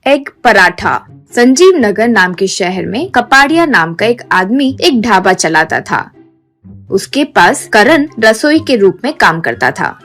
Egg paratha. Sanjeev नगर नाम के शहर में कपाड़िया नाम का एक आदमी एक ढाबा चलाता था। उसके पास करण रसोई के रूप में काम करता था।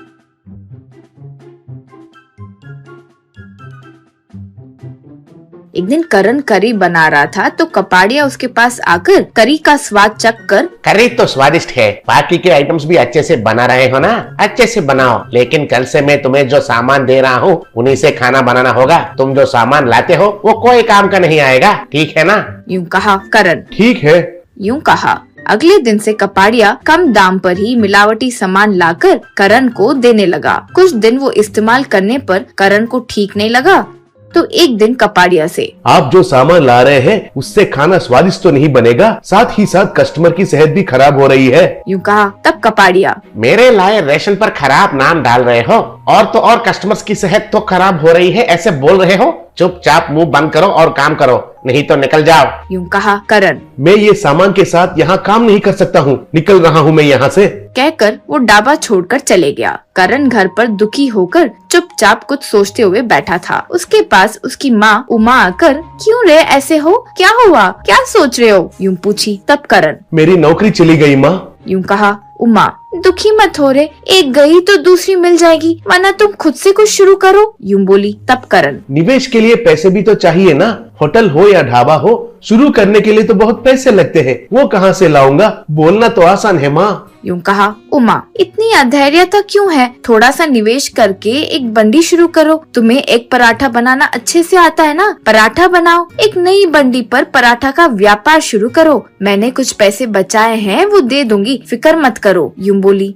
एक दिन करण करी बना रहा था तो कपाड़िया उसके पास आकर करी का स्वाद चख कर, करी तो स्वादिष्ट है, बाकी के आइटम्स भी अच्छे से बना रहे हो ना, अच्छे से बनाओ, लेकिन कल से मैं तुम्हें जो सामान दे रहा हूँ उन्हीं से खाना बनाना होगा। तुम जो सामान लाते हो वो कोई काम का नहीं आएगा, ठीक है ना? यूँ कहा करण। ठीक है। यूँ कहा। अगले दिन से कपाड़िया कम दाम पर ही मिलावटी सामान लाकर करण को देने लगा। कुछ दिन वो इस्तेमाल करने पर करण को ठीक नहीं लगा तो एक दिन कपाड़िया से, आप जो सामान ला रहे हैं उससे खाना स्वादिष्ट तो नहीं बनेगा, साथ ही साथ कस्टमर की सेहत भी खराब हो रही है। यूँ कहा। तब कपाड़िया, मेरे लाए रेशन पर खराब नाम डाल रहे हो और तो और कस्टमर्स की सेहत तो खराब हो रही है ऐसे बोल रहे हो? चुपचाप मुंह बंद करो और काम करो, नहीं तो निकल जाओ। यूँ कहा करण। मैं ये सामान के साथ यहाँ काम नहीं कर सकता हूँ, निकल रहा हूँ मैं यहाँ से। कहकर वो ढाबा छोड़कर चले गया। करण घर पर दुखी होकर चुपचाप कुछ सोचते हुए बैठा था। उसके पास उसकी माँ उमा आकर, क्यों रे ऐसे हो, क्या हुआ, क्या सोच रहे हो, यूँ पूछी। तब करण, मेरी नौकरी चली गई माँ। यूँ कहा। उमा, दुखी मत हो रे, एक गई तो दूसरी मिल जाएगी, वरना तुम खुद से कुछ शुरू करो, यूँ बोली। तब करण, निवेश के लिए पैसे भी तो चाहिए ना, होटल हो या ढाबा हो, शुरू करने के लिए तो बहुत पैसे लगते हैं, वो कहाँ से लाऊंगा? बोलना तो आसान है माँ। यूँ कहा। उमा, इतनी अधैर्यता क्यों है, थोड़ा सा निवेश करके एक बंडी शुरू करो। तुम्हें एक पराठा बनाना अच्छे से आता है ना, पराठा बनाओ, एक नई बंडी पर पराठा का व्यापार शुरू करो। मैंने कुछ पैसे बचाए हैं वो दे दूंगी, फिक्र मत करो, यूँ बोली।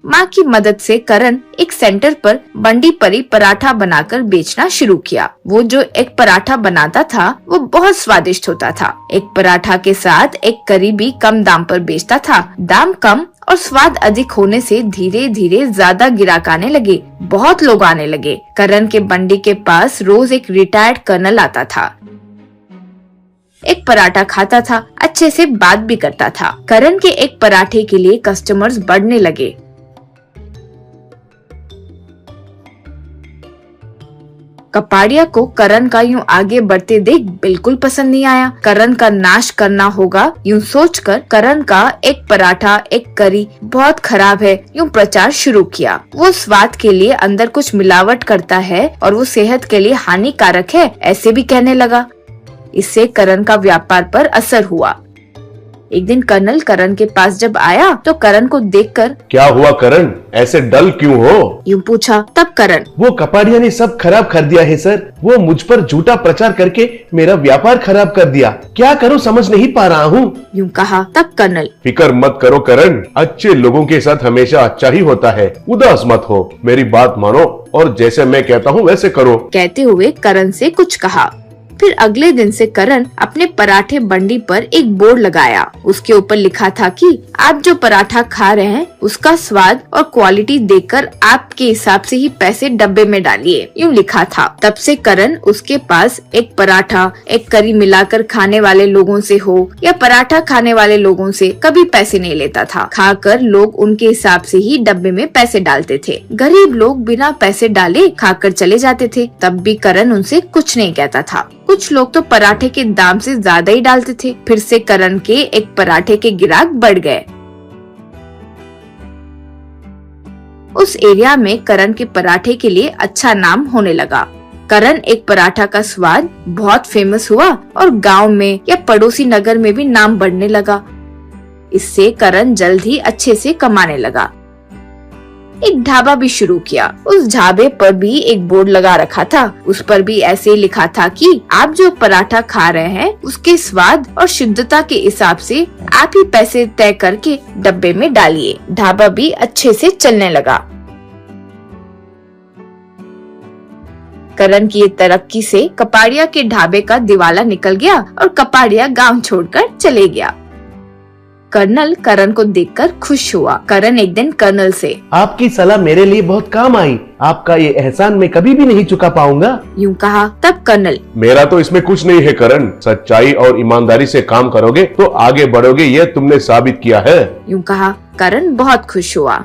माँ की मदद से करण एक सेंटर पर बंडी पर ही पराठा बनाकर बेचना शुरू किया। वो जो एक पराठा बनाता था वो बहुत स्वादिष्ट होता था। एक पराठा के साथ एक करी भी कम दाम पर बेचता था। दाम कम और स्वाद अधिक होने से धीरे धीरे ज्यादा ग्राहक आने लगे, बहुत लोग आने लगे। करण के बंडी के पास रोज एक रिटायर्ड कर्नल आता था, एक पराठा खाता था, अच्छे से बात भी करता था। करण के एक पराठे के लिए कस्टमर्स बढ़ने लगे। कपाड़िया को करण का यूं आगे बढ़ते देख बिल्कुल पसंद नहीं आया। करण का नाश करना होगा यूं सोचकर करण का एक पराठा एक करी बहुत खराब है यूं प्रचार शुरू किया। वो स्वाद के लिए अंदर कुछ मिलावट करता है और वो सेहत के लिए हानिकारक है ऐसे भी कहने लगा। इससे करण का व्यापार पर असर हुआ। एक दिन कर्नल करण के पास जब आया तो करण को देखकर, क्या हुआ करण, ऐसे डल क्यों हो, यूँ पूछा। तब करण, वो कपाड़िया ने सब खराब कर दिया है सर, वो मुझ पर झूठा प्रचार करके मेरा व्यापार खराब कर दिया, क्या करूं समझ नहीं पा रहा हूँ, यूँ कहा। तब कर्नल, फिक्र मत करो करण, अच्छे लोगों के साथ हमेशा अच्छा ही होता है, उदास मत हो, मेरी बात मानो और जैसे मैं कहता हूँ वैसे करो। कहते हुए करण से कुछ कहा। फिर अगले दिन से करण अपने पराठे बंडी पर एक बोर्ड लगाया। उसके ऊपर लिखा था कि आप जो पराठा खा रहे हैं उसका स्वाद और क्वालिटी देखकर आपके हिसाब से ही पैसे डब्बे में डालिए, यूँ लिखा था। तब से करण उसके पास एक पराठा एक करी मिलाकर खाने वाले लोगों से हो या पराठा खाने वाले लोगों से कभी पैसे नहीं लेता था। खाकर लोग उनके हिसाब से ही डब्बे में पैसे डालते थे। गरीब लोग बिना पैसे डाले खाकर चले जाते थे, तब भी करण उनसे कुछ नहीं कहता था। कुछ लोग तो पराठे के दाम से ज्यादा ही डालते थे। फिर से करण के एक पराठे के ग्राहक बढ़ गए। उस एरिया में करण के पराठे के लिए अच्छा नाम होने लगा। करण एक पराठा का स्वाद बहुत फेमस हुआ और गांव में या पड़ोसी नगर में भी नाम बढ़ने लगा। इससे करण जल्द ही अच्छे से कमाने लगा। एक ढाबा भी शुरू किया। उस ढाबे पर भी एक बोर्ड लगा रखा था। उस पर भी ऐसे ही लिखा था कि आप जो पराठा खा रहे हैं उसके स्वाद और शुद्धता के हिसाब से आप ही पैसे तय करके डब्बे में डालिए। ढाबा भी अच्छे से चलने लगा। करण की ये तरक्की से कपाड़िया के ढाबे का दिवाला निकल गया और कपाड़िया गांव छोड़कर चले गया। कर्नल करण को देखकर खुश हुआ। करण एक दिन कर्नल से, आपकी सलाह मेरे लिए बहुत काम आई, आपका ये एहसान मैं कभी भी नहीं चुका पाऊंगा, यूँ कहा। तब कर्नल, मेरा तो इसमें कुछ नहीं है करण, सच्चाई और ईमानदारी से काम करोगे तो आगे बढ़ोगे, ये तुमने साबित किया है, यूँ कहा। करण बहुत खुश हुआ।